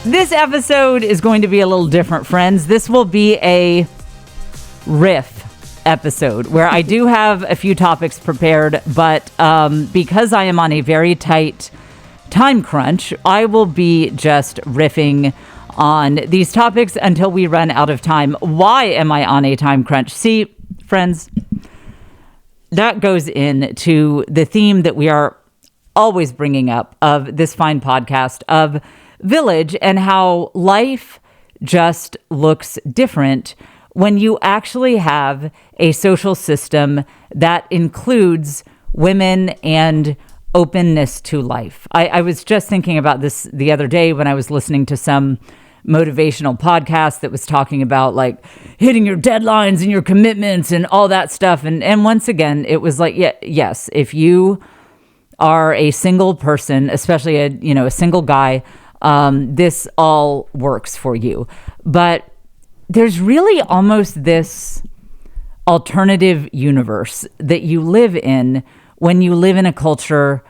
This episode is going to be a little different, friends. This will be a riff episode where I do have a few topics prepared, but because I am on a very tight time crunch, I will be just riffing on these topics until we run out of time. Why am I on a time crunch? See, friends, that goes into the theme that we are always bringing up of this fine podcast of Village and how life just looks different when you actually have a social system that includes women and openness to life. I was just thinking about this the other day when I was listening to some motivational podcast that was talking about like hitting your deadlines and your commitments and all that stuff. And once again, it was like, yes, if you are a single person, especially a single guy, this all works for you. But there's really almost this alternative universe that you live in when you live in a culture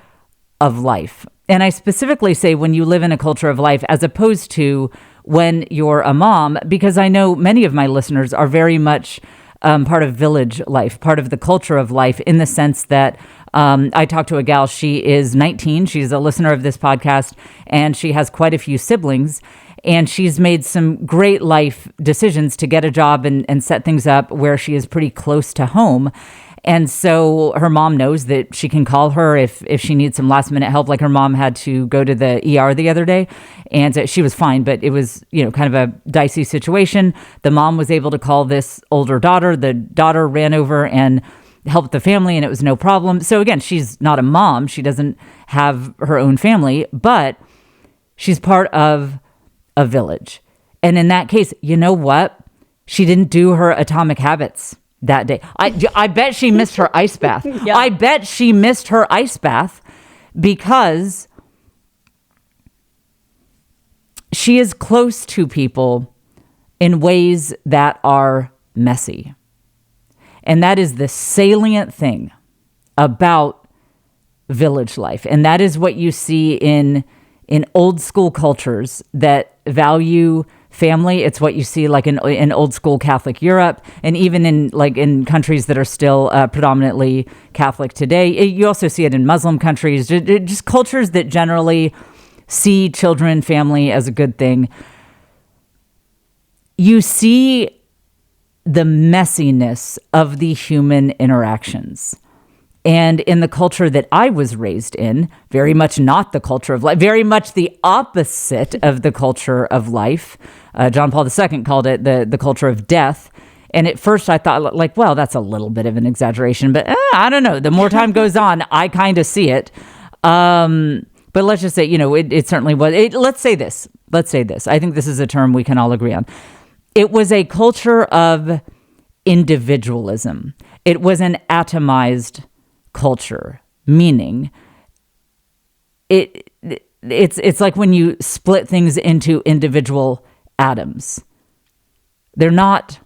of life. And I specifically say when you live in a culture of life as opposed to when you're a mom, because I know many of my listeners are very much part of village life, part of the culture of life, in the sense that I talked to a gal, she is 19, she's a listener of this podcast, and she has quite a few siblings, and she's made some great life decisions to get a job and set things up where she is pretty close to home. And so her mom knows that she can call her if she needs some last minute help. Like her mom had to go to the ER the other day and she was fine, but it was, kind of a dicey situation. The mom was able to call this older daughter. The daughter ran over and helped the family and it was no problem. So again, she's not a mom. She doesn't have her own family, but she's part of a village. And in that case, you know what? She didn't do her atomic habits that day. I bet she missed her ice bath. Yeah. I bet she missed her ice bath because she is close to people in ways that are messy. And that is the salient thing about village life. And that is what you see in old school cultures that value family. It's what you see like in old school Catholic Europe, and even in countries that are still predominantly Catholic today. You also see it in Muslim countries, just cultures that generally see children, family as a good thing. You see the messiness of the human interactions. And in the culture that I was raised in, very much not the culture of life, very much the opposite of the culture of life. John Paul II called it the culture of death. And at first I thought well, that's a little bit of an exaggeration, but I don't know. The more time goes on, I kind of see it. But let's just say, it certainly was. Let's say this. I think this is a term we can all agree on. It was a culture of individualism. It was an atomized culture, meaning it's like when you split things into individual atoms. They're not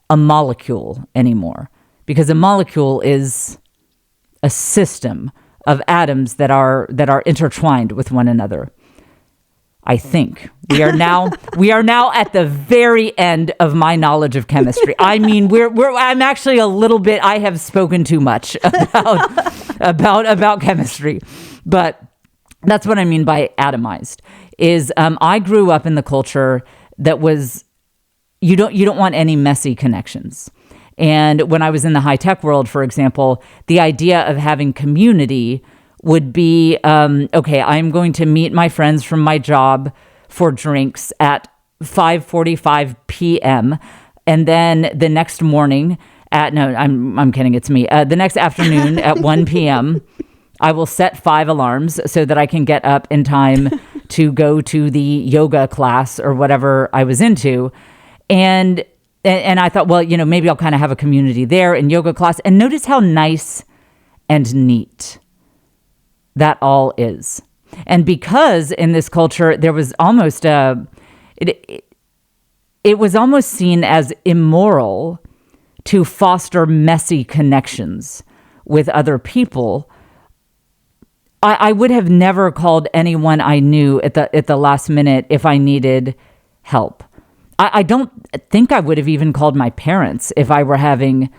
a molecule anymore, because a molecule is a system of atoms that are intertwined with one another. I think we are now at the very end of my knowledge of chemistry. I mean, I'm actually a little bit. I have spoken too much about chemistry, but that's what I mean by atomized. Is I grew up in the culture that was you don't want any messy connections. And when I was in the high tech world, for example, the idea of having community would be, okay, I'm going to meet my friends from my job for drinks at 5:45 p.m. And then the next morning I'm kidding, it's me. The next afternoon at 1 p.m., I will set 5 alarms so that I can get up in time to go to the yoga class or whatever I was into. And I thought, well, maybe I'll kind of have a community there in yoga class. And notice how nice and neat that all is. And because in this culture, there was almost it was almost seen as immoral to foster messy connections with other people. I would have never called anyone I knew at the last minute if I needed help. I don't think I would have even called my parents if I were having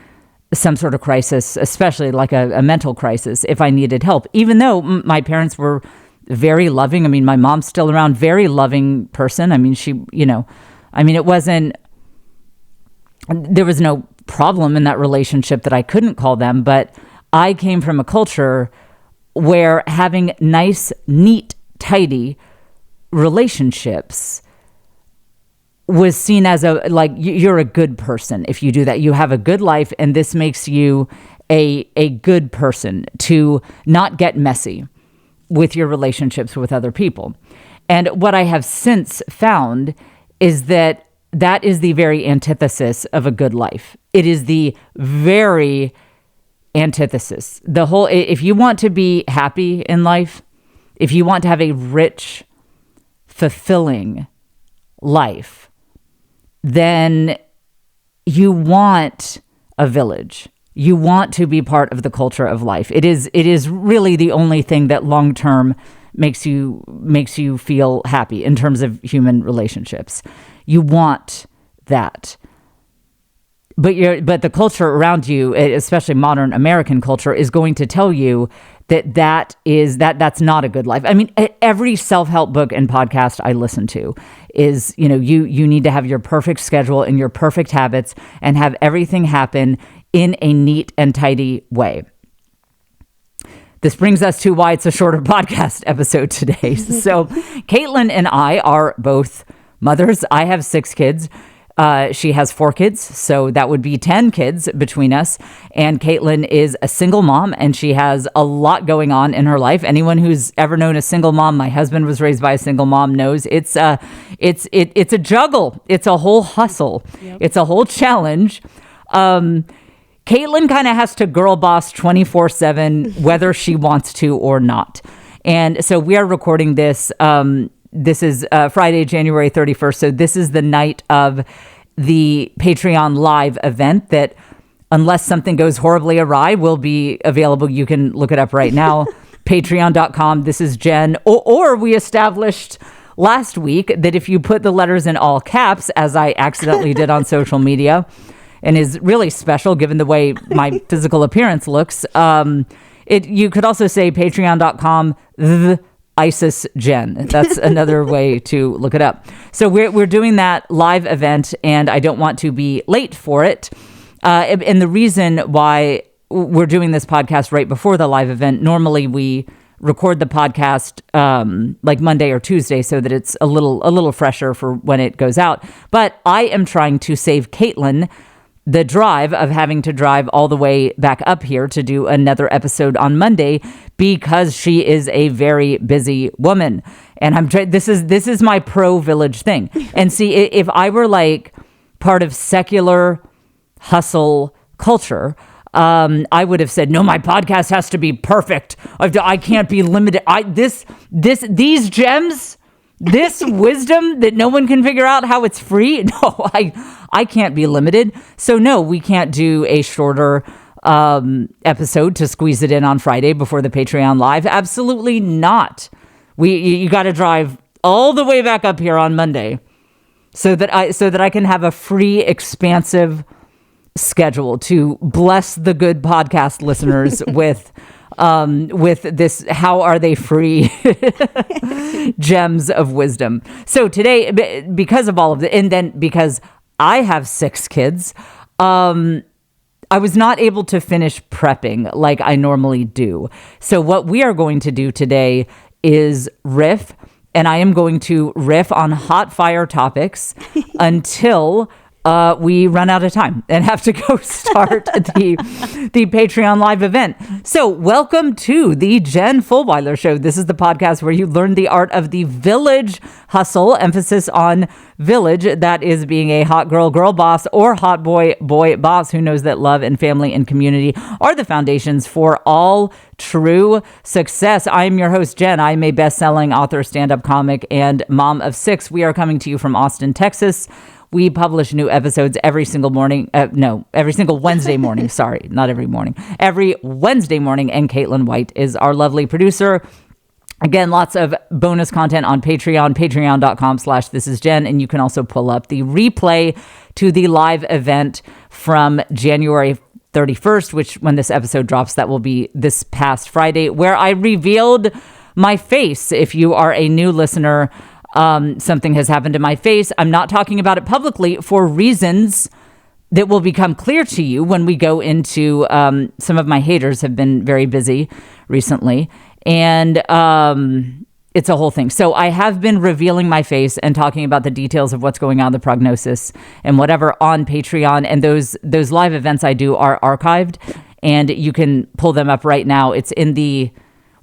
some sort of crisis, especially like a mental crisis, if I needed help, even though my parents were very loving. I mean, my mom's still around, very loving person. I mean, it wasn't, there was no problem in that relationship that I couldn't call them, but I came from a culture where having nice, neat, tidy relationships was seen as you're a good person if you do that. You have a good life, and this makes you a good person to not get messy with your relationships with other people. And what I have since found is that is the very antithesis of a good life. It is the very antithesis. If you want to be happy in life, if you want to have a rich, fulfilling life, then you want a village. You want to be part of the culture of life. It is really the only thing that long term makes you feel happy in terms of human relationships. You want that. But the culture around you, especially modern American culture, is going to tell you that's not a good life. I mean, every self-help book and podcast I listen to is, you need to have your perfect schedule and your perfect habits and have everything happen in a neat and tidy way. This brings us to why it's a shorter podcast episode today. So Caitlin and I are both mothers. I have 6 kids. She has 4 kids, so that would be 10 kids between us. And Caitlin is a single mom, and she has a lot going on in her life. Anyone who's ever known a single mom, my husband was raised by a single mom, knows it's a juggle. It's a whole hustle. Yep. It's a whole challenge. Caitlin kind of has to girl boss 24/7, whether she wants to or not. And so we are recording this. This is Friday, January 31st. So this is the night of the Patreon live event that, unless something goes horribly awry, will be available. You can look it up right now. Patreon.com. This is Jen. Or we established last week that if you put the letters in all caps, as I accidentally did on social media, and is really special given the way my physical appearance looks, you could also say patreon.com ISIS Jen. That's another way to look it up. So we're doing that live event, and I don't want to be late for it. And the reason why we're doing this podcast right before the live event, normally we record the podcast like Monday or Tuesday so that it's a little fresher for when it goes out. But I am trying to save Caitlin the drive of having to drive all the way back up here to do another episode on Monday, because she is a very busy woman. And this is my pro village thing. And see, if I were like part of secular hustle culture, I would have said, no, my podcast has to be perfect. I can't be limited. These gems, this wisdom that no one can figure out how it's free. No, I can't be limited. So no, we can't do a shorter episode to squeeze it in on Friday before the Patreon live. Absolutely not. You got to drive all the way back up here on Monday so that I can have a free, expansive schedule to bless the good podcast listeners with this, how are they free gems of wisdom. So today, because of all of the, and then because I have 6 kids, I was not able to finish prepping like I normally do. So what we are going to do today is riff, and I am going to riff on hot fire topics until we run out of time and have to go start the Patreon live event. So welcome to the Jen Fulwiler Show. This is the podcast where you learn the art of the village hustle, emphasis on village. That is being a hot girl boss, or hot boy boss who knows that love and family and community are the foundations for all true success. I'm your host, Jen. I'm a best-selling author, stand-up comic, and mom of 6. We are coming to you from Austin, Texas, We publish new episodes every single morning. Every single Wednesday morning. Sorry, not every morning. Every Wednesday morning. And Caitlin White is our lovely producer. Again, lots of bonus content on Patreon, patreon.com/thisisjen. And you can also pull up the replay to the live event from January 31st, which when this episode drops, that will be this past Friday, where I revealed my face. If you are a new listener, something has happened to my face. I'm not talking about it publicly for reasons that will become clear to you when we go into, some of my haters have been very busy recently, and it's a whole thing. So I have been revealing my face and talking about the details of what's going on, the prognosis and whatever, on Patreon. And those live events I do are archived, and you can pull them up right now. It's in the,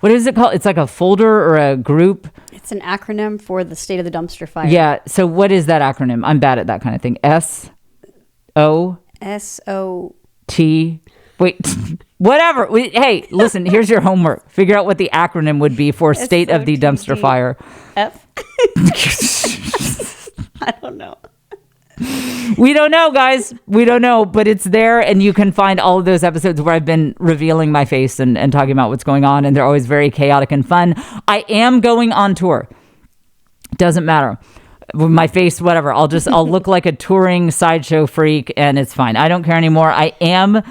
what is it called? It's like a folder or a group. It's an acronym for the State of the Dumpster Fire. Yeah. So what is that acronym? I'm bad at that kind of thing. S-O-T. Wait, whatever. Hey, listen, here's your homework. Figure out what the acronym would be for State of the Dumpster Fire. F? I don't know. We don't know, guys. We don't know, but it's there, and you can find all of those episodes where I've been revealing my face and talking about what's going on, and they're always very chaotic and fun. I am going on tour. Doesn't matter. My face, whatever. I'll look like a touring sideshow freak, and it's fine. I don't care anymore. I am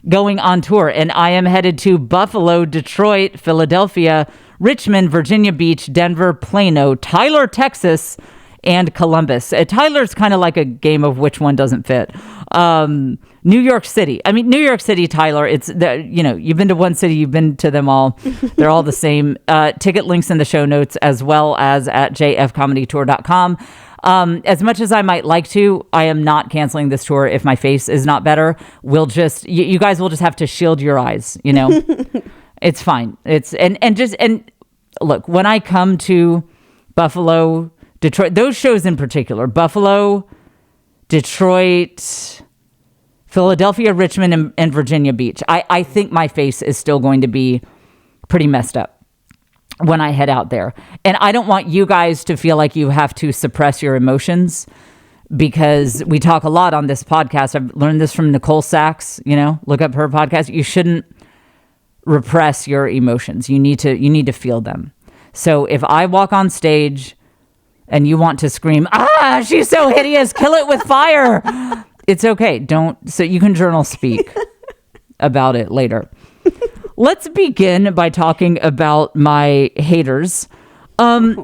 going on tour, and I am headed to Buffalo, Detroit, Philadelphia, Richmond, Virginia Beach, Denver, Plano, Tyler, Texas, and Columbus. Tyler's kind of like a game of which one doesn't fit. New York City. I mean, New York City, Tyler, it's you've been to one city, you've been to them all. They're all the same. Ticket links in the show notes, as well as at jfcomedytour.com. As much as I might like to, I am not canceling this tour if my face is not better. We'll just, you guys will just have to shield your eyes, It's fine. And look, when I come to Buffalo, Detroit, those shows in particular, Buffalo, Detroit, Philadelphia, Richmond, and Virginia Beach, I think my face is still going to be pretty messed up when I head out there. And I don't want you guys to feel like you have to suppress your emotions, because we talk a lot on this podcast. I've learned this from Nicole Sachs, look up her podcast. You shouldn't repress your emotions. You need to feel them. So if I walk on stage and you want to scream, she's so hideous, kill it with fire, it's okay. So you can journal speak about it later. Let's begin by talking about my haters. There's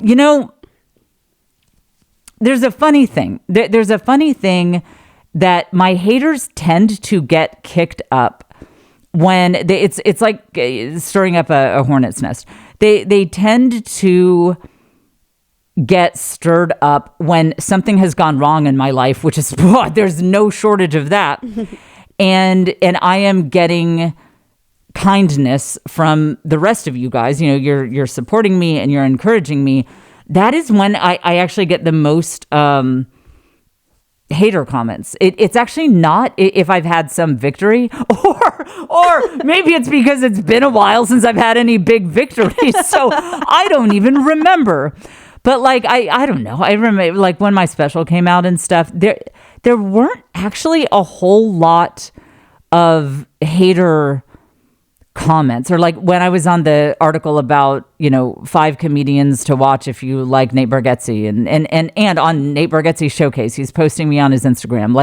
a funny thing. There's a funny thing that my haters tend to get kicked up when it's like stirring up a hornet's nest. They tend to get stirred up when something has gone wrong in my life, which is, there's no shortage of that. And I am getting kindness from the rest of you guys. You're supporting me and you're encouraging me. That is when I actually get the most hater comments. It's actually not if I've had some victory, or maybe it's because it's been a while since I've had any big victories, so I don't even remember. But I don't know. I remember when my special came out and stuff, there weren't actually a whole lot of hater comments, or when I was on the article about 5 comedians to watch if you like Nate Bargatze, and on Nate Bargatze's showcase, he's posting me on his Instagram.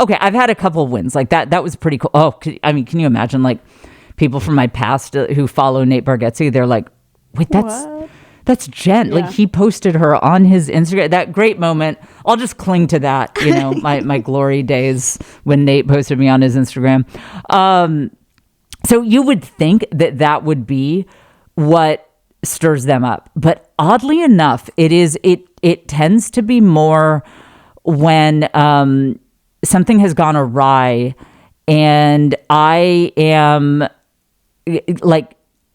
Okay, I've had a couple of wins that was pretty cool. Oh, I mean, can you imagine people from my past who follow Nate Bargatze? They're like, wait, that's Jen. Yeah. He posted her on his Instagram. That great moment. I'll just cling to that. My glory days when Nate posted me on his Instagram. So you would think that would be what stirs them up. But oddly enough, it tends to be more when something has gone awry, and I am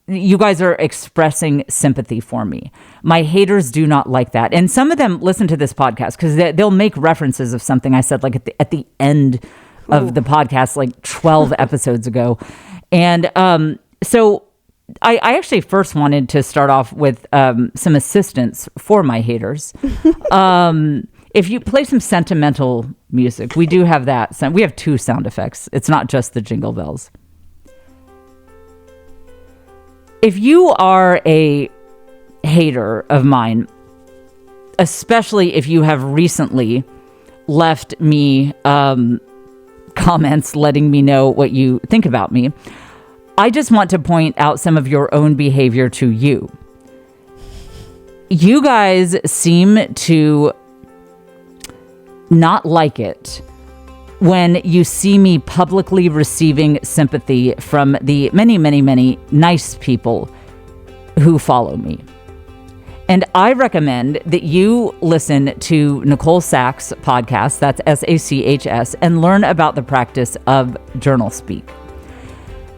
you guys are expressing sympathy for me. My haters do not like that. And some of them listen to this podcast because they'll make references of something I said at the end of the podcast 12 episodes ago. And so I actually first wanted to start off with some assistance for my haters. if you play some sentimental music, we do have that. We have 2 sound effects. It's not just the jingle bells. If you are a hater of mine, especially if you have recently left me comments letting me know what you think about me, I just want to point out some of your own behavior to you. You guys seem to not like it when you see me publicly receiving sympathy from the many, many, many nice people who follow me. And I recommend that you listen to Nicole Sachs' podcast, that's SACHS, and learn about the practice of journal speak.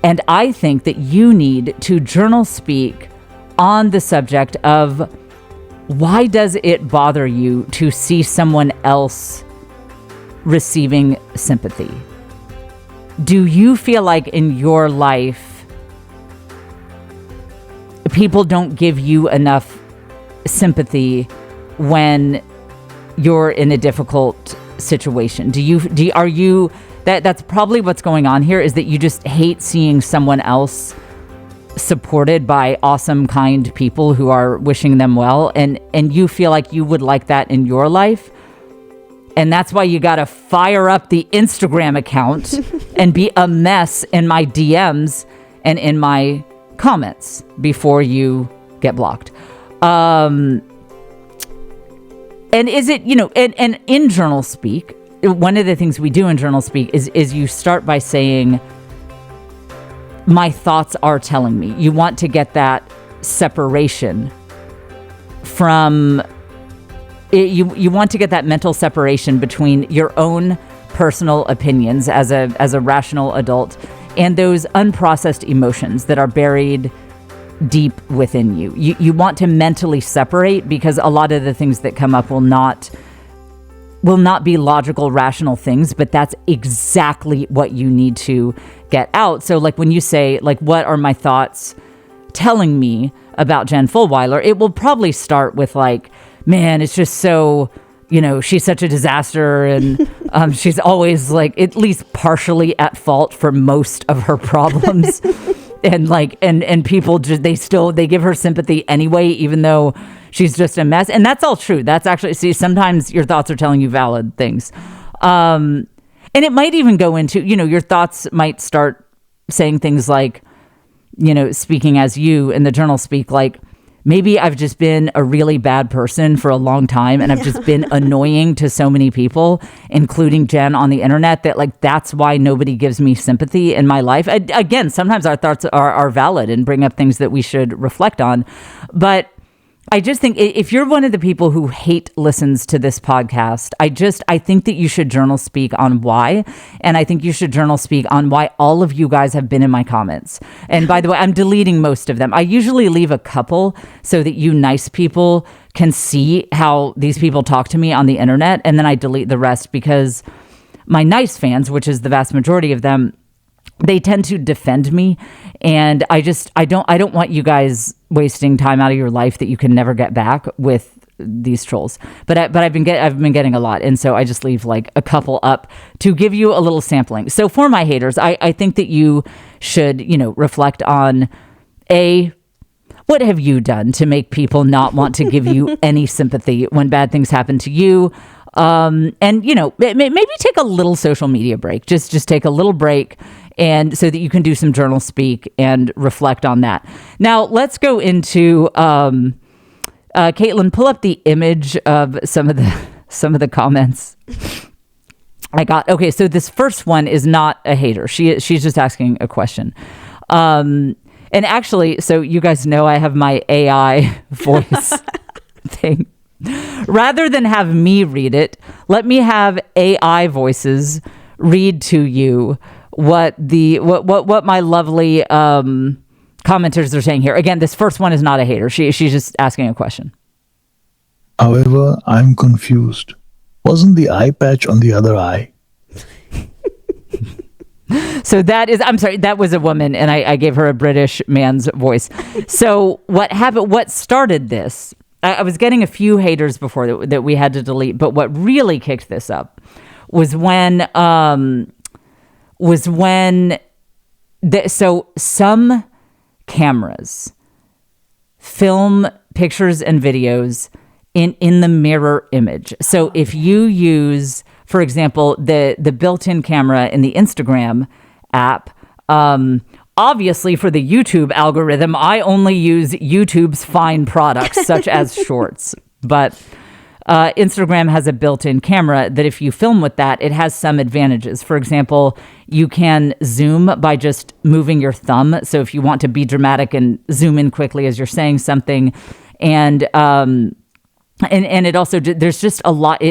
And I think that you need to journal speak on the subject of why does it bother you to see someone else receiving sympathy? Do you feel like in your life people don't give you enough sympathy when you're in a difficult situation? Are you that's probably what's going on here, is that you just hate seeing someone else supported by awesome, kind people who are wishing them well, and you feel like you would like that in your life. And that's why you got to fire up the Instagram account and be a mess in my DMs and in my comments before you get blocked. And is it, and in journal speak, one of the things we do in journal speak is you start by saying, my thoughts are telling me. You want to get that separation from you want to get that mental separation between your own personal opinions as a rational adult and those unprocessed emotions that are buried deep within you. You want to mentally separate, because a lot of the things that come up will not be logical, rational things, but that's exactly what you need to get out. So like when you say, like, what are my thoughts telling me about Jen Fulwiler? It will probably start with like, man, it's just so, she's such a disaster, and she's always like at least partially at fault for most of her problems. and people just, they give her sympathy anyway, even though she's just a mess. And that's all true. That's actually, see, sometimes your thoughts are telling you valid things. And it might even go into, your thoughts might start saying things like, speaking as you in the journal speak, like, maybe I've just been a really bad person for a long time, and I've just been annoying to so many people, including Jen on the internet, that like, that's why nobody gives me sympathy in my life. Again, sometimes our thoughts are valid and bring up things that we should reflect on. But I just think if you're one of the people who listens to this podcast, I think that you should journal speak on why. And I think you should journal speak on why all of you guys have been in my comments. And by the way, I'm deleting most of them. I usually leave a couple so that you nice people can see how these people talk to me on the internet. And then I delete the rest, because my nice fans, which is the vast majority of them, they tend to defend me, and I don't want you guys wasting time out of your life that you can never get back with these trolls. But I've been getting a lot, and so I just leave like a couple up to give you a little sampling. So for my haters, I think that you should reflect on what have you done to make people not want to give you any sympathy when bad things happen to you. And maybe take a little social media break. Just take a little break, and so that you can do some journal speak and reflect on that. Now let's go into Caitlin. Pull up the image of some of the comments I got. Okay, so this first one is not a hater. She's just asking a question. And actually, so you guys know I have my AI voice thing. Rather than have me read it, let me have AI voices read to you what my lovely commenters are saying here. Again, this first one is not a hater. She's just asking a question. However, I'm confused. Wasn't the eye patch on the other eye? So I'm sorry, that was a woman, and I gave her a British man's voice. So what happened? What started this I was getting a few haters before that we had to delete, but what really kicked this up was when so some cameras film pictures and videos in the mirror image. So if you use, for example, the built-in camera in the Instagram app, obviously for the YouTube algorithm, I only use YouTube's fine products such as shorts. But Instagram has a built-in camera that if you film with that, it has some advantages. For example, you can zoom by just moving your thumb. So if you want to be dramatic and zoom in quickly as you're saying something, and it also, there's just a lot.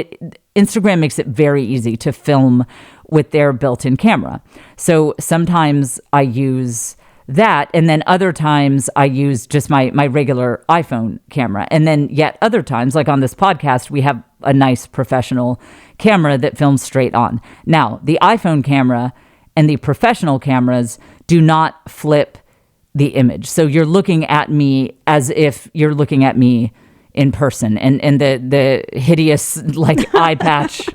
Instagram makes it very easy to film with their built-in camera. So sometimes I use that, and then other times I use just my regular iPhone camera. And then yet other times, like on this podcast, we have a nice professional camera that films straight on. Now, the iPhone camera and the professional cameras do not flip the image. So you're looking at me as if you're looking at me in person, and the hideous like eye patch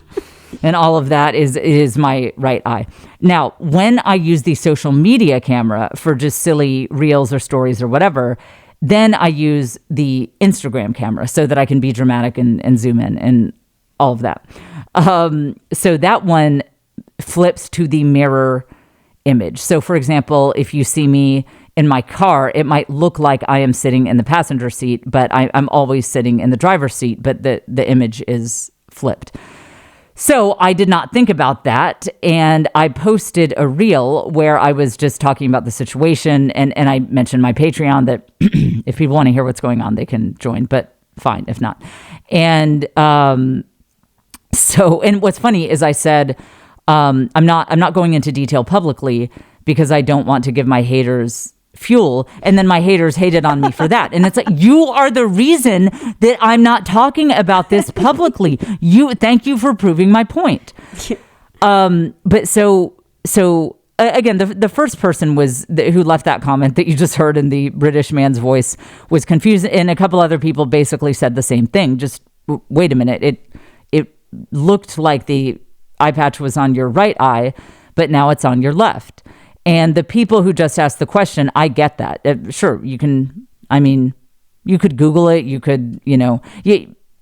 and all of that is my right eye. Now, when I use the social media camera for just silly reels or stories or whatever, then I use the Instagram camera so that I can be dramatic and zoom in and all of that. So that one flips to the mirror image. So for example, if you see me in my car, it might look like I am sitting in the passenger seat, but I'm always sitting in the driver's seat, but the image is flipped. So I did not think about that, and I posted a reel where I was just talking about the situation, and I mentioned my Patreon that if people want to hear what's going on, they can join, but fine if not. And and what's funny is I said, I'm not going into detail publicly because I don't want to give my haters fuel, and then my haters hated on me for that. And it's like, you are the reason that I'm not talking about this publicly. Thank you for proving my point. But so again, the first person who left that comment that you just heard in the British man's voice was confused, and a couple other people basically said the same thing. Just wait a minute, it looked like the eye patch was on your right eye, but now it's on your left. And the people who just asked the question, I get that. Sure, you can, you could Google it, you could,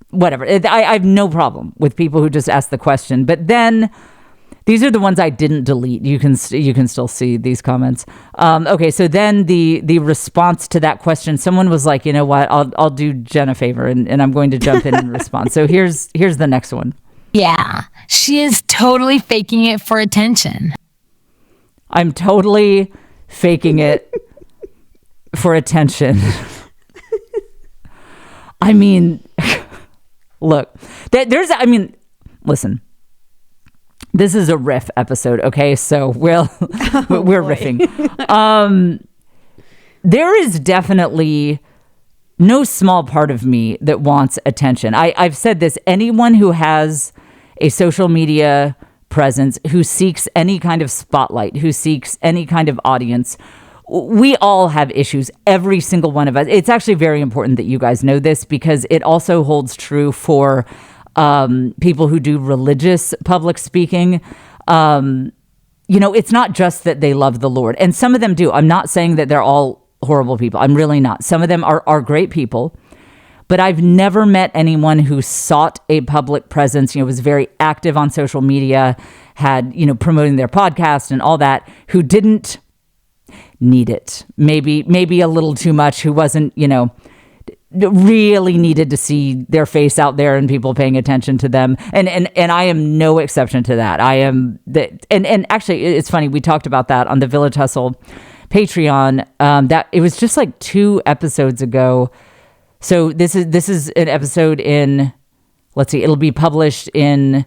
whatever. I have no problem with people who just ask the question. But then these are the ones I didn't delete. You can still see these comments. Okay, so then the response to that question, someone was like, you know what, I'll do Jen a favor, and I'm going to jump in and respond. So here's the next one. Yeah, she is totally faking it for attention. I'm totally faking it for attention. Look, listen, this is a riff episode, okay? So we're riffing. There is definitely no small part of me that wants attention. I've said this, anyone who has a social media presence, who seeks any kind of spotlight, who seeks any kind of audience, we all have issues, every single one of us. It's actually very important that you guys know this, because it also holds true for people who do religious public speaking. It's not just that they love the Lord, and some of them do. I'm not saying that they're all horrible people. I'm really not. Some of them are great people. But I've never met anyone who sought a public presence, was very active on social media, had, promoting their podcast and all that, who didn't need it. Maybe a little too much, who wasn't, really needed to see their face out there and people paying attention to them. And I am no exception to that. I am and actually it's funny, we talked about that on the Village Hustle Patreon, that it was just like 2 episodes ago. So this is an episode in, let's see, it'll be published in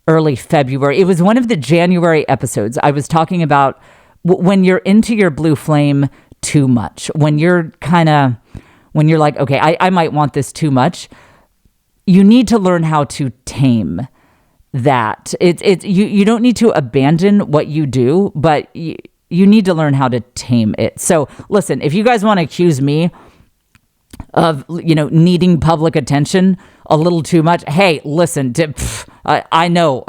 early February. It was one of the January episodes. I was talking about when you're into your blue flame too much, when you're like, okay, I might want this too much. You need to learn how to tame that. You don't need to abandon what you do, but you need to learn how to tame it. So listen, if you guys want to accuse me of, needing public attention a little too much. Hey, listen, I know,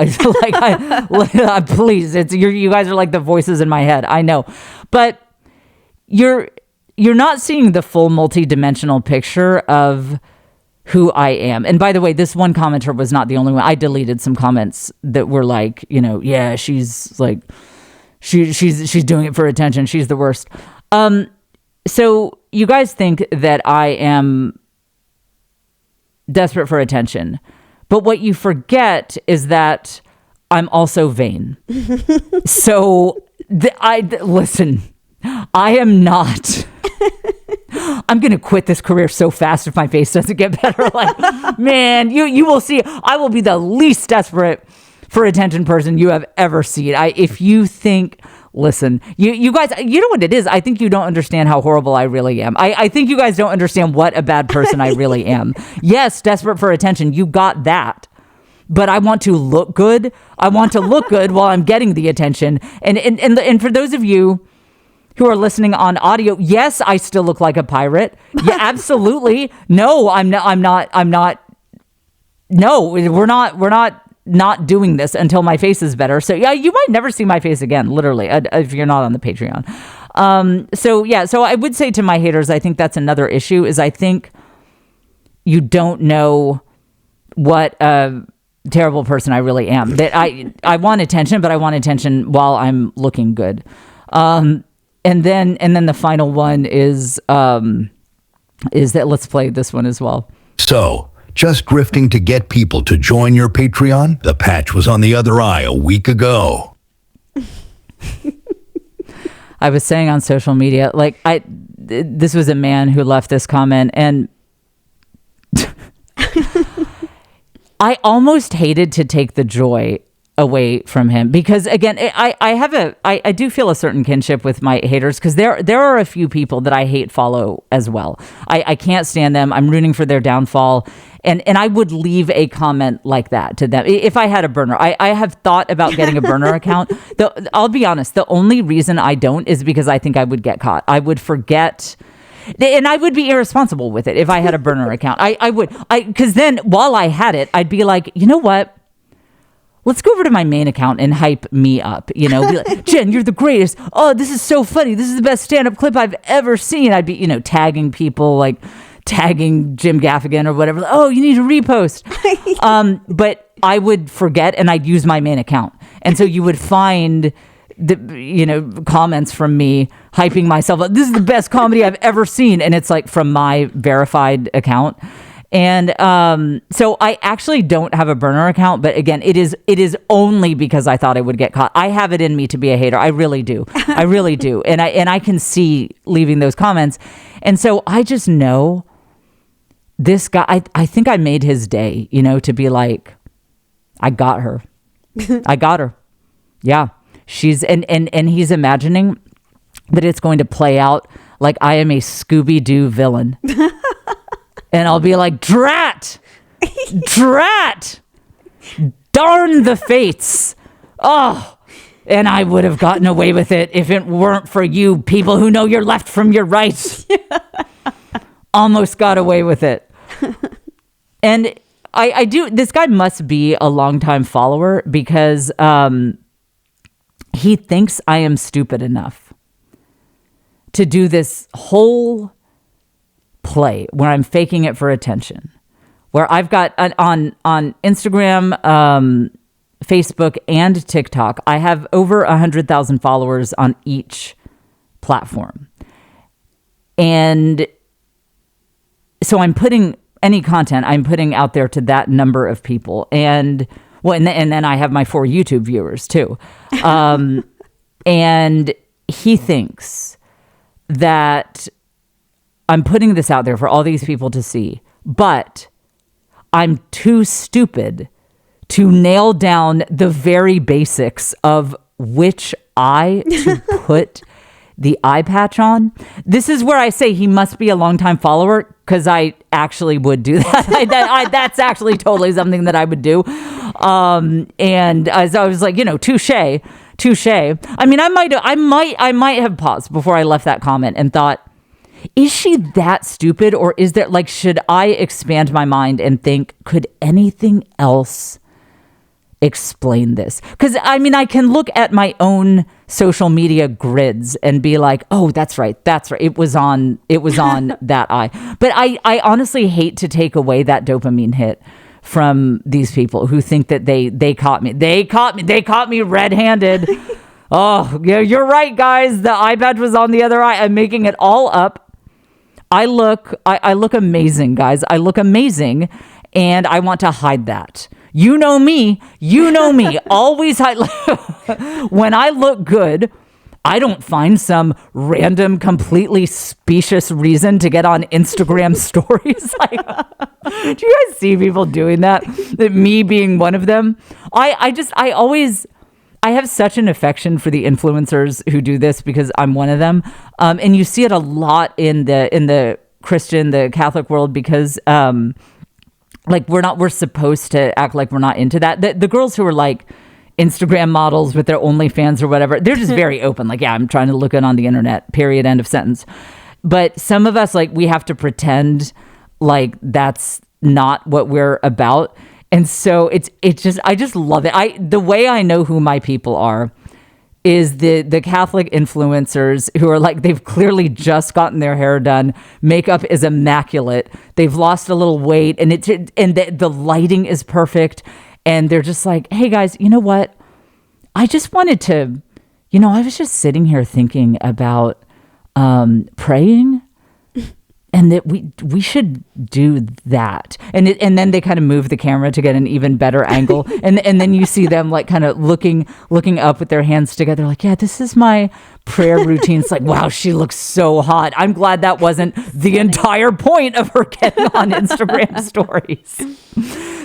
please, you guys are like the voices in my head. I know, but you're not seeing the full multi-dimensional picture of who I am. And by the way, this one commenter was not the only one. I deleted some comments that were like, yeah, she's like, she's doing it for attention. She's the worst. So you guys think that I am desperate for attention, but what you forget is that I'm also vain. So listen, I am not. I'm going to quit this career so fast if my face doesn't get better. Like, man, you will see. I will be the least desperate for attention person you have ever seen. If you think, listen, you guys, you know what it is? I think you don't understand how horrible I really am. I think you guys don't understand what a bad person I really am. Yes, desperate for attention. You got that. But I want to look good. I want to look good while I'm getting the attention. And for those of you who are listening on audio, yes, I still look like a pirate. Yeah, absolutely. No, I'm not. No, we're not doing this until my face is better. So yeah, you might never see my face again, literally, if you're not on the Patreon. So I would say to my haters, I think that's another issue, is I think you don't know what a terrible person I really am. That I want attention, but I want attention while I'm looking good. And then the final one is that, let's play this one as well. So, just grifting to get people to join your Patreon? The patch was on the other eye a week ago. I was saying on social media, like, this was a man who left this comment, and I almost hated to take the joy away from him, because again, I do feel a certain kinship with my haters, because there are a few people that I hate follow as well. I can't stand them. I'm rooting for their downfall, and I would leave a comment like that to them if I had a burner. I have thought about getting a burner account. I'll be honest, the only reason I don't is because I think I would get caught. I would forget. And I would be irresponsible with it if I had a burner account. I would, because then while I had it, I'd be like, you know what? Let's go over to my main account and hype me up. Be like, Jen, you're the greatest. Oh, this is so funny. This is the best stand-up clip I've ever seen. I'd be, tagging people, like tagging Jim Gaffigan or whatever. Oh, you need to repost. But I would forget, and I'd use my main account. And so you would find the comments from me hyping myself up. This is the best comedy I've ever seen, and it's like from my verified account. And so I actually don't have a burner account, but again, it is only because I thought I would get caught. I have it in me to be a hater. I really do. I really do. And I can see leaving those comments. And so I just know this guy, I think I made his day, to be like, I got her. I got her. Yeah. She's, and he's imagining that it's going to play out like I am a Scooby-Doo villain. And I'll be like, drat, darn the fates. Oh, and I would have gotten away with it if it weren't for you people who know your left from your right. Almost got away with it. And I do, this guy must be a longtime follower, because he thinks I am stupid enough to do this whole play where I'm faking it for attention, where I've got on Instagram, Facebook, and TikTok, I have over 100,000 followers on each platform. And so I'm putting any content I'm putting out there to that number of people. And then I have my 4 YouTube viewers too. And he thinks that I'm putting this out there for all these people to see, but I'm too stupid to nail down the very basics of which eye to put the eye patch on. This is where I say he must be a longtime follower, because I actually would do that. That's actually totally something that I would do. And as I was like, touche. I mean, I might have paused before I left that comment and thought, is she that stupid, or is there like, should I expand my mind and think, could anything else explain this? Because I mean, I can look at my own social media grids and be like, oh, that's right, it was on that eye. But I honestly hate to take away that dopamine hit from these people who think that they caught me red-handed. Oh yeah, you're right, guys, the eye patch was on the other eye. I'm making it all up. I look amazing, guys. I look amazing, and I want to hide that. You know me. Always hide. When I look good, I don't find some random, completely specious reason to get on Instagram stories. Like, do you guys see people doing that? Me being one of them. I have such an affection for the influencers who do this because I'm one of them. And you see it a lot in the Christian, the Catholic world, because like we're supposed to act like we're not into that. The girls who are like Instagram models with their OnlyFans or whatever, they're just very open. Like, yeah, I'm trying to look good on the internet, period, end of sentence. But some of us, like, we have to pretend like that's not what we're about. And so it's just, I just love it. The way I know who my people are is the Catholic influencers who are like, they've clearly just gotten their hair done. Makeup is immaculate. They've lost a little weight, and the lighting is perfect. And they're just like, hey guys, you know what? I just wanted to, I was just sitting here thinking about praying, and that we should do that. And then they kind of move the camera to get an even better angle. And then you see them like kind of looking up with their hands together, like, yeah, this is my prayer routine. It's like, wow, she looks so hot. I'm glad that wasn't the entire point of her getting on Instagram stories.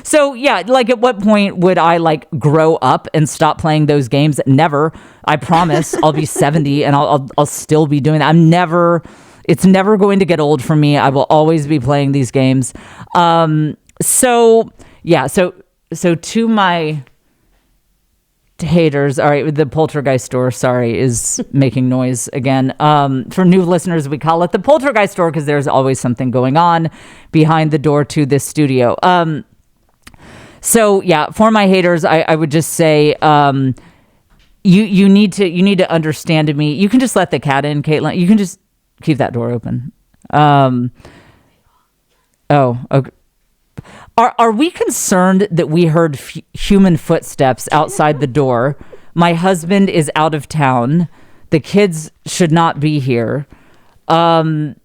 So yeah, like, at what point would I like grow up and stop playing those games? Never. I promise. I'll be 70 and I'll still be doing that. It's never going to get old for me. I will always be playing these games. So to my haters, all right, the Poltergeist store, sorry, is making noise again. For new listeners, we call it the Poltergeist store because there's always something going on behind the door to this studio. So yeah, for my haters, I would just say, you need to understand me. You can just let the cat in, Caitlin. You can just keep that door open. Okay. Are we concerned that we heard human footsteps outside the door? My husband is out of town. The kids should not be here. And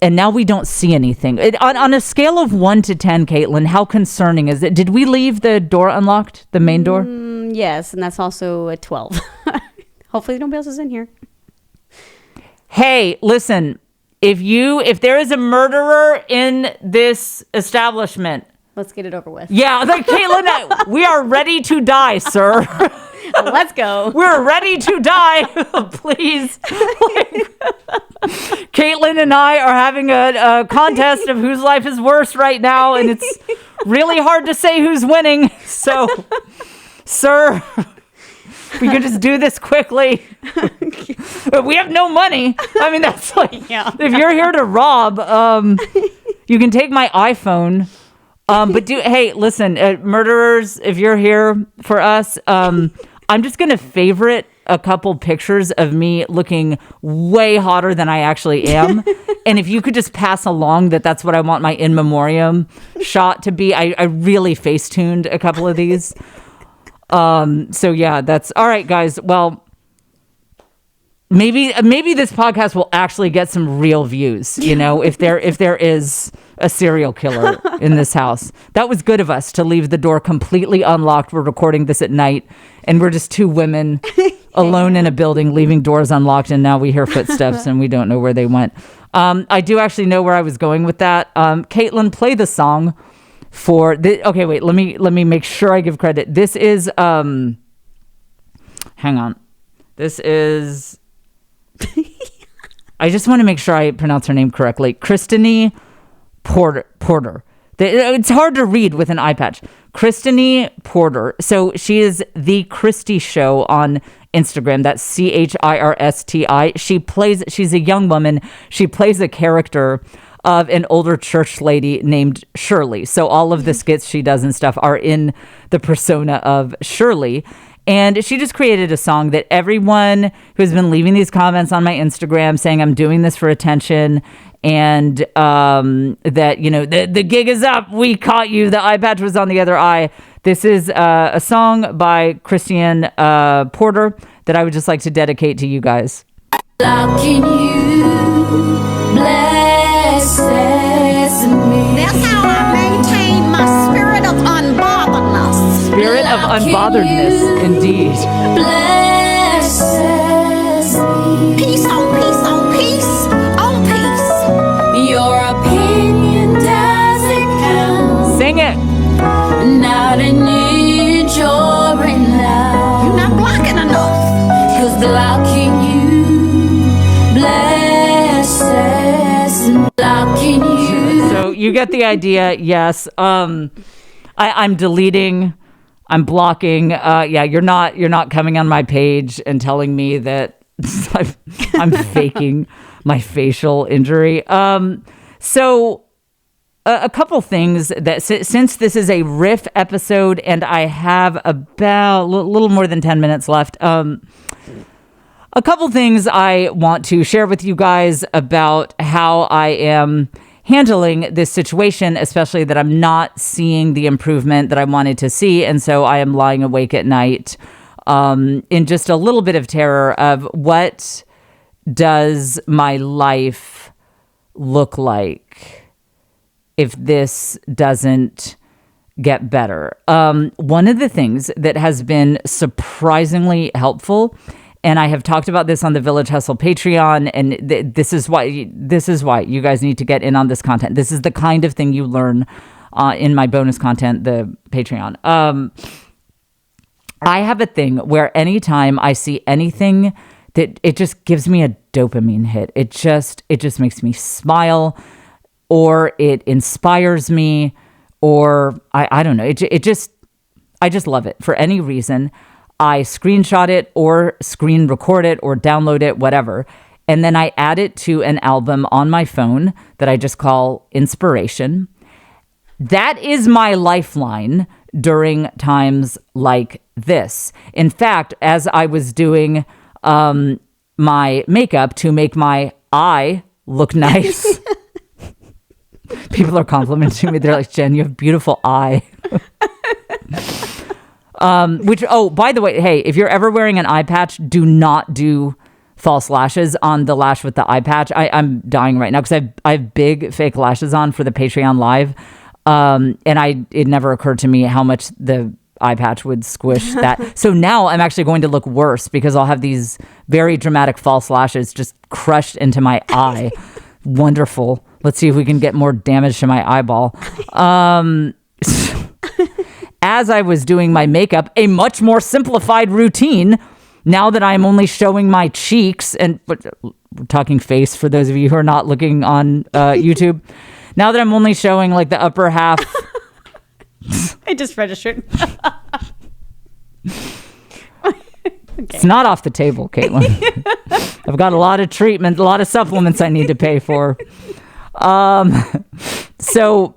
now we don't see anything. On a scale of 1 to 10, Caitlin, how concerning is it? Did we leave the door unlocked, the main door? Yes, and that's also a 12. Hopefully nobody else is in here. Hey, listen, if there is a murderer in this establishment, let's get it over with. Yeah, like, Caitlin, we are ready to die, sir. Let's go. We're ready to die. Please. Caitlin and I are having a contest of whose life is worse right now, and it's really hard to say who's winning. So, sir, we could just do this quickly. We have no money. I mean, that's like, yeah. If you're here to rob, you can take my iPhone. But hey, listen, murderers, if you're here for us, I'm just going to favorite a couple pictures of me looking way hotter than I actually am. And if you could just pass along that's what I want my in memoriam shot to be. I really face-tuned a couple of these. So yeah, that's all right, guys. Well, maybe this podcast will actually get some real views, if there is a serial killer in this house. That was good of us to leave the door completely unlocked. We're recording this at night, and we're just two women alone in a building, leaving doors unlocked, and now we hear footsteps and we don't know where they went. I do actually know where I was going with that. Caitlin, play the song for okay, wait, let me make sure I give credit. This is hang on. This is I just want to make sure I pronounce her name correctly. Christine Porter. It's hard to read with an eye patch. Christine Porter. So she is the Christie Show on Instagram. That's CHIRSTI. She's a young woman. She plays a character of an older church lady named Shirley. So all of the skits she does and stuff are in the persona of Shirley. And she just created a song that everyone who's been leaving these comments on my Instagram saying I'm doing this for attention and that, you know, the gig is up. We caught you. The eye patch was on the other eye. This is a song by Christian Porter that I would just like to dedicate to you guys. How can you bless me? That's how I maintain my spirit of unbotheredness. Spirit of unbotheredness, indeed. Blesses me. Peace on peace on peace on peace. Your opinion doesn't count. Sing it. Not an inch or an hour. You're not blocking enough. 'Cause blocking you blesses me. Blocking you. So you get the idea. Yes. I'm deleting. I'm blocking. Yeah, you're not coming on my page and telling me that I'm faking my facial injury. So a couple things that since this is a riff episode and I have about a little more than 10 minutes left, a couple things I want to share with you guys about how I am handling this situation, especially that I'm not seeing the improvement that I wanted to see. And so I am lying awake at night in just a little bit of terror of what does my life look like if this doesn't get better. One of the things that has been surprisingly helpful, and I have talked about this on the Village Hustle Patreon, and this is why you guys need to get in on this content. This is the kind of thing you learn in my bonus content, the Patreon. I have a thing where anytime I see anything that it just gives me a dopamine hit. It just makes me smile, or it inspires me, or I don't know. I just love it for any reason. I screenshot it or screen record it or download it, whatever. And then I add it to an album on my phone that I just call Inspiration. That is my lifeline during times like this. In fact, as I was doing my makeup to make my eye look nice, people are complimenting me. They're like, Jen, you have a beautiful eye. By the way, hey, if you're ever wearing an eye patch, do not do false lashes on the lash with the eye patch. I'm dying right now because I have big fake lashes on for the Patreon Live. And it never occurred to me how much the eye patch would squish that. So now I'm actually going to look worse because I'll have these very dramatic false lashes just crushed into my eye. Wonderful. Let's see if we can get more damage to my eyeball. As I was doing my makeup, a much more simplified routine, now that I'm only showing my cheeks, and we're talking face for those of you who are not looking on YouTube, now that I'm only showing like the upper half. I just registered. Okay. It's not off the table, Caitlin. I've got a lot of treatment, a lot of supplements I need to pay for. So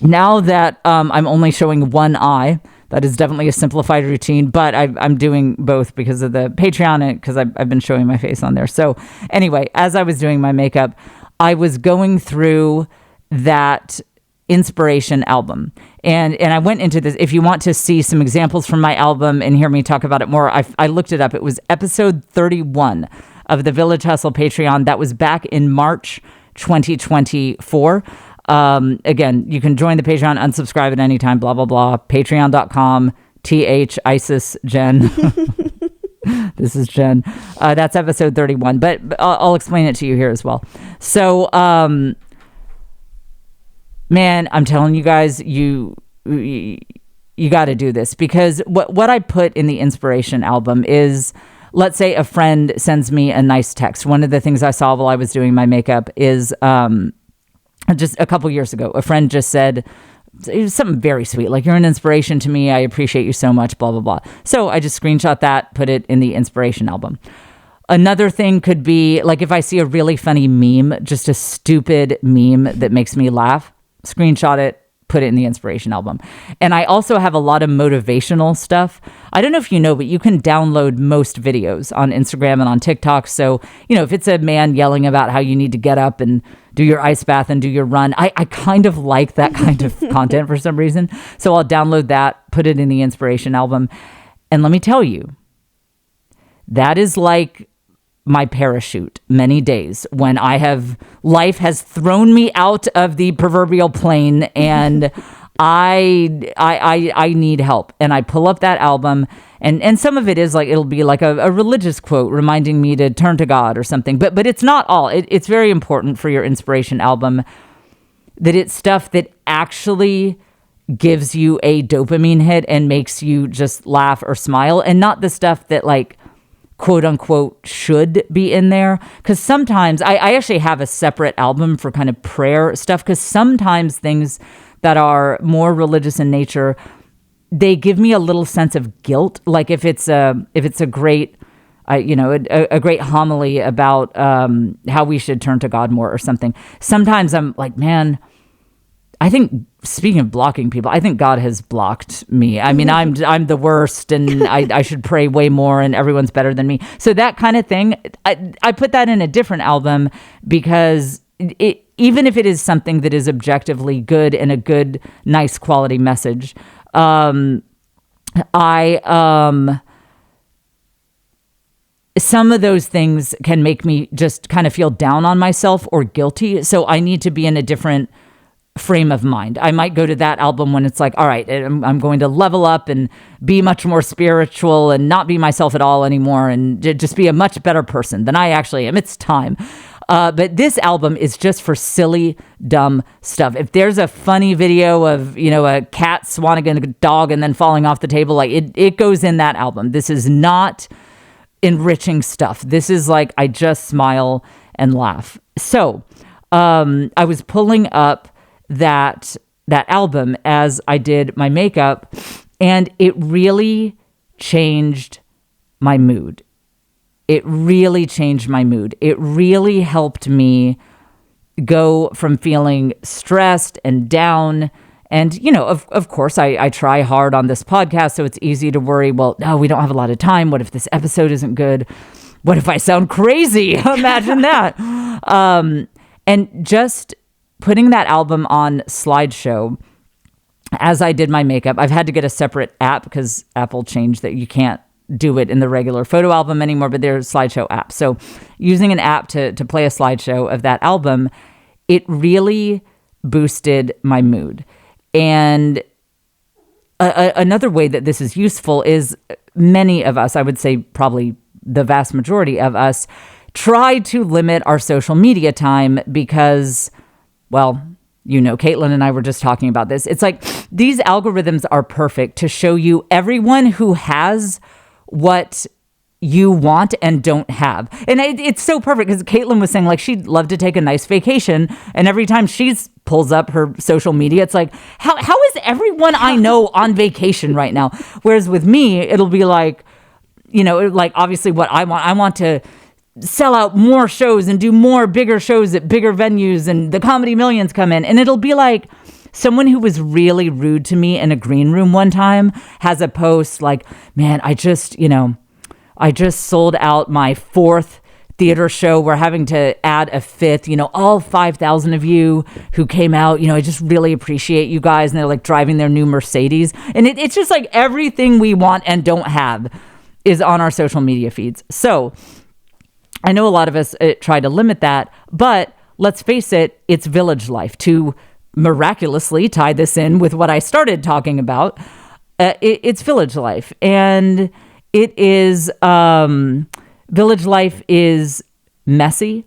now that I'm only showing one eye, that is definitely a simplified routine, but I'm doing both because of the Patreon and because I've been showing my face on there. So anyway, as I was doing my makeup, I was going through that Inspiration album. And I went into this. If you want to see some examples from my album and hear me talk about it more, I looked it up. It was episode 31 of the Village Hustle Patreon. That was back in March 2024. Again, you can join the Patreon, unsubscribe at any time, blah, blah, blah. Patreon.com, ISIS Jen. This is Jen. That's episode 31, but I'll explain it to you here as well. So, man, I'm telling you guys, you got to do this, because what I put in the Inspiration album is, let's say a friend sends me a nice text. One of the things I saw while I was doing my makeup is just a couple years ago, a friend just said, it was something very sweet. Like, you're an inspiration to me. I appreciate you so much, blah, blah, blah. So I just screenshot that, put it in the inspiration album. Another thing could be, like, if I see a really funny meme, just a stupid meme that makes me laugh, screenshot it, put it in the inspiration album. And I also have a lot of motivational stuff. I don't know if you know, but you can download most videos on Instagram and on TikTok. So, if it's a man yelling about how you need to get up and do your ice bath and do your run, I kind of like that kind of content for some reason. So I'll download that, put it in the inspiration album. And let me tell you, that is like my parachute many days when life has thrown me out of the proverbial plane and I need help. And I pull up that album, and some of it is like, it'll be like a religious quote reminding me to turn to God or something. But it's not all. It's very important for your inspiration album that it's stuff that actually gives you a dopamine hit and makes you just laugh or smile, and not the stuff that, like, quote unquote should be in there. Because sometimes I actually have a separate album for kind of prayer stuff, because sometimes things that are more religious in nature, they give me a little sense of guilt. Like if it's a great a great homily about how we should turn to God more or something, sometimes I'm like, man, I think, speaking of blocking people, I think God has blocked me. I mean, I'm the worst, and I should pray way more, and everyone's better than me. So that kind of thing, I put that in a different album, because even if it is something that is objectively good and a good, nice quality message, some of those things can make me just kind of feel down on myself or guilty. So I need to be in a different frame of mind. I might go to that album when it's like, all right, I'm going to level up and be much more spiritual and not be myself at all anymore, and just be a much better person than I actually am. It's time. But this album is just for silly, dumb stuff. If there's a funny video of, a cat swanning a dog and then falling off the table, like it goes in that album. This is not enriching stuff. This is like, I just smile and laugh. So I was pulling up that album as I did my makeup, and it really changed my mood. It really changed my mood. It really helped me go from feeling stressed and down. And, of course, I try hard on this podcast, so it's easy to worry, well, no, we don't have a lot of time. What if this episode isn't good? What if I sound crazy? Imagine that. And just putting that album on slideshow as I did my makeup. I've had to get a separate app because Apple changed that you can't do it in the regular photo album anymore, but there's a slideshow app. So using an app to play a slideshow of that album, it really boosted my mood. And another way that this is useful is many of us, I would say probably the vast majority of us, try to limit our social media time because, well, Caitlin and I were just talking about this. It's like these algorithms are perfect to show you everyone who has what you want and don't have. And it's so perfect because Caitlin was saying, like, she'd love to take a nice vacation. And every time she pulls up her social media, it's like, how is everyone I know on vacation right now? Whereas with me, it'll be like, like obviously what I want to sell out more shows and do more bigger shows at bigger venues, and the Comedy Millions come in, and it'll be like someone who was really rude to me in a green room one time has a post like, man, I just sold out my 4th theater show. We're having to add a 5th, all 5,000 of you who came out, I just really appreciate you guys. And they're like driving their new Mercedes. And it's just like everything we want and don't have is on our social media feeds. So I know a lot of us try to limit that, but let's face it, it's village life. To miraculously tie this in with what I started talking about, it's village life. And it is, village life is messy.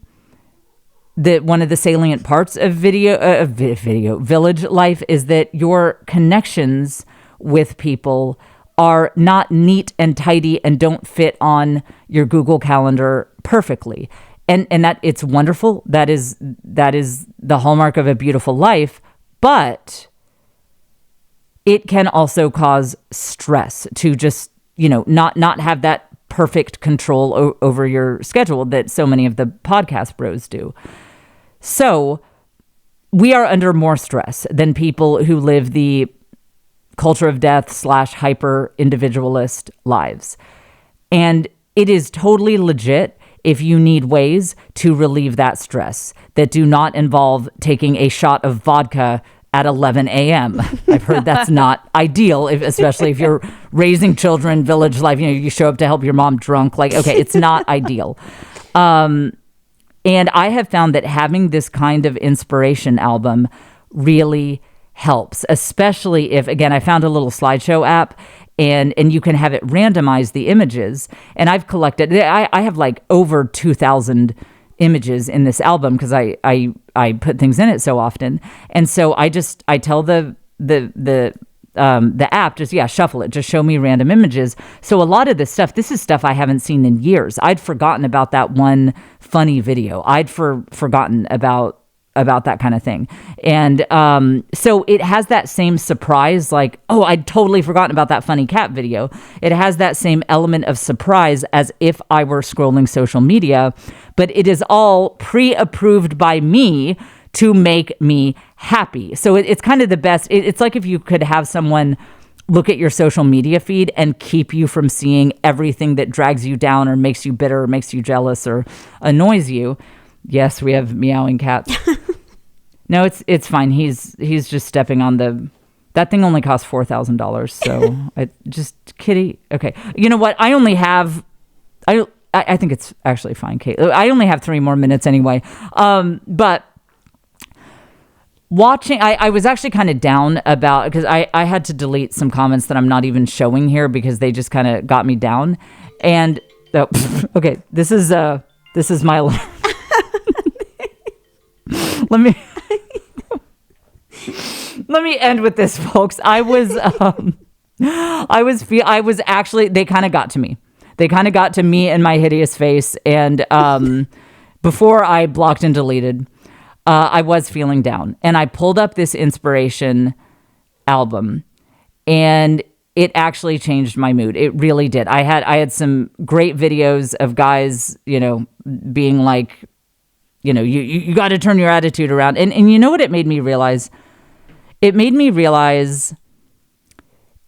One of the salient parts of village life is that your connections with people are not neat and tidy and don't fit on your Google Calendar perfectly. And that it's wonderful. That is the hallmark of a beautiful life. But it can also cause stress to just, not have that perfect control over your schedule that so many of the podcast bros do. So we are under more stress than people who live the culture of death / hyper individualist lives. And it is totally legit if you need ways to relieve that stress that do not involve taking a shot of vodka at 11 a.m. I've heard that's not ideal, especially if you're raising children, village life, you show up to help your mom drunk. Like, okay, it's not ideal. And I have found that having this kind of inspiration album really helps, especially if, again, I found a little slideshow app and you can have it randomize the images. And I've collected, I have like over 2,000 images in this album because I put things in it so often. And so I tell the app, just shuffle it, just show me random images. So a lot of this is stuff I haven't seen in years. I'd forgotten about that one funny video. I'd forgotten about that kind of thing. And so it has that same surprise, like, oh, I'd totally forgotten about that funny cat video. It has that same element of surprise as if I were scrolling social media, but it is all pre-approved by me to make me happy. So it's kind of the best. It's like if you could have someone look at your social media feed and keep you from seeing everything that drags you down or makes you bitter or makes you jealous or annoys you. Yes, we have meowing cats. No, it's fine. He's just stepping on that thing only costs $4,000. So kitty. Okay. You know what? I only have, I think it's actually fine, Kate. I only have 3 more minutes anyway. But watching, I was actually kind of down about, because I had to delete some comments that I'm not even showing here because they just kind of got me down. And, okay, this is my, Let me end with this, folks. I was actually, they kind of got to me. They kind of got to me and my hideous face. And before I blocked and deleted, I was feeling down. And I pulled up this inspiration album, and it actually changed my mood. It really did. I had some great videos of guys, being like, you got to turn your attitude around. And you know what it made me realize? It made me realize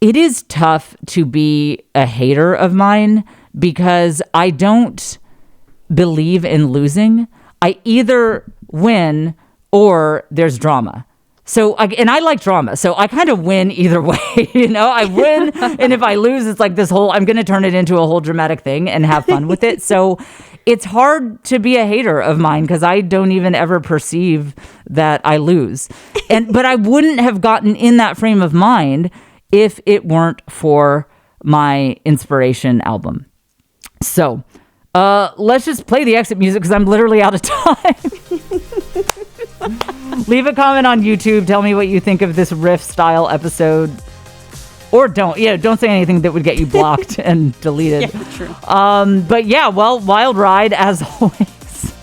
it is tough to be a hater of mine because I don't believe in losing. I either win or there's drama. So, and I like drama. So I kind of win either way. I win. And if I lose, it's like this whole, I'm going to turn it into a whole dramatic thing and have fun with it. So it's hard to be a hater of mine because I don't even ever perceive that I lose. But I wouldn't have gotten in that frame of mind if it weren't for my inspiration album. So let's just play the exit music because I'm literally out of time. Leave a comment on YouTube. Tell me what you think of this riff style episode. Or don't say anything that would get you blocked and deleted. Yeah, true. But yeah, well, wild ride as always.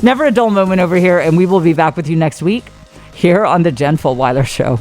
Never a dull moment over here, and we will be back with you next week here on the Jen Fulwiler Show.